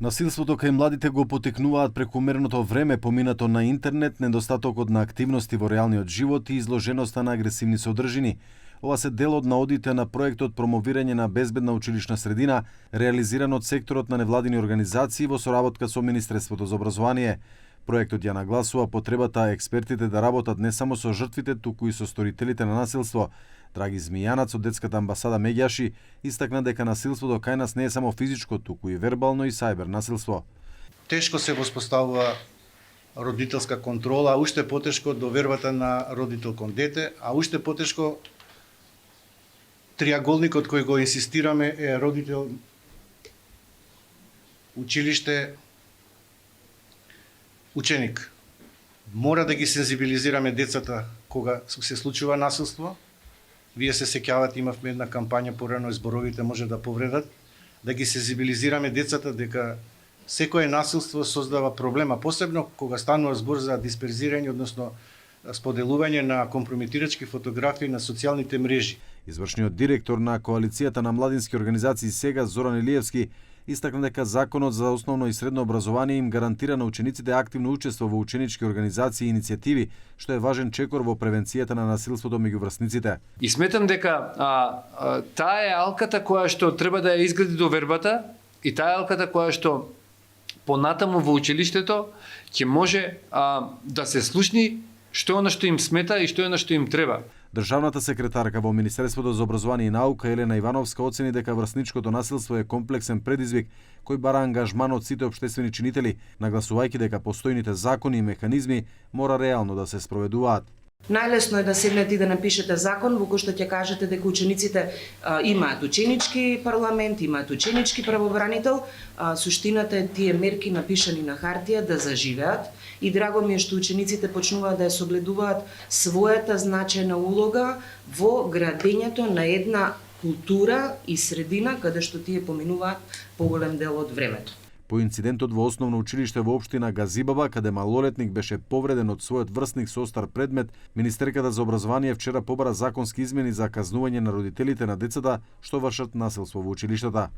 Насилството кај младите го потекнуваат прекумерното време поминато на интернет, недостатокот на активности во реалниот живот и изложеноста на агресивни содржини. Ова се дел од наодите на проектот Промовирање на безбедна училишна средина, реализиран од секторот на невладини организации во соработка со Министерството за образование. Проектот ја нагласува потребата експертите да работат не само со жртвите, туку и со сторителите на насилство. Драги Змијанац од детската амбасада Меѓаши истакна дека насилството кај нас не е само физичко, туку и вербално и сајбер насилство. Тешко се воспоставува родителска контрола, а уште потешко довербата на родител кон дете, а уште потешко триаголникот кој го инсистираме е родител, училиште, ученик. Мора да ги сензибилизираме децата кога се случува насилство. Вие се сеќавате, имавме една кампања порано и зборовите може да повредат, да ги сензибилизираме децата дека секое насилство создава проблема, посебно кога станува збор за дисперзирање, односно споделување на компрометирачки фотографии на социјалните мрежи. Извршниот директор на Коалицијата на младински организации сега Зоран Илиевски истакна дека Законот за основно и средно образование им гарантира на учениците активно учество во ученички организации и иницијативи, што е важен чекор во превенцијата на насилството меѓу врсниците. И сметам дека таа е алката која што треба да ја изгради довербата и таа е алката која што понатаму во училиштето ќе може да се слушни што е она што им смета и што е она што им треба. Државната секретарка во Министерството за образование и наука Елена Ивановска оцени дека врсничкото насилство е комплексен предизвик кој бара ангажман од сите општествени чинители, нагласувајќи дека постојните закони и механизми мора реално да се спроведуваат. Најлесно е да седнете и да напишете закон во кој што ќе кажете дека учениците имаат ученички парламент, имаат ученички правобранител. Суштината е тие мерки напишани на хартија да заживеат и драго ми е што учениците почнуваат да ја согледуваат својата значајна улога во градењето на една култура и средина каде што тие поминуваат поголем дел од времето. По инцидентот во основно училиште во општина Газибаба, каде малолетник беше повреден од својот врсник со остар предмет, Министерката за образование вчера побара законски измени за казнување на родителите на децата што вршат насилство во училиштата.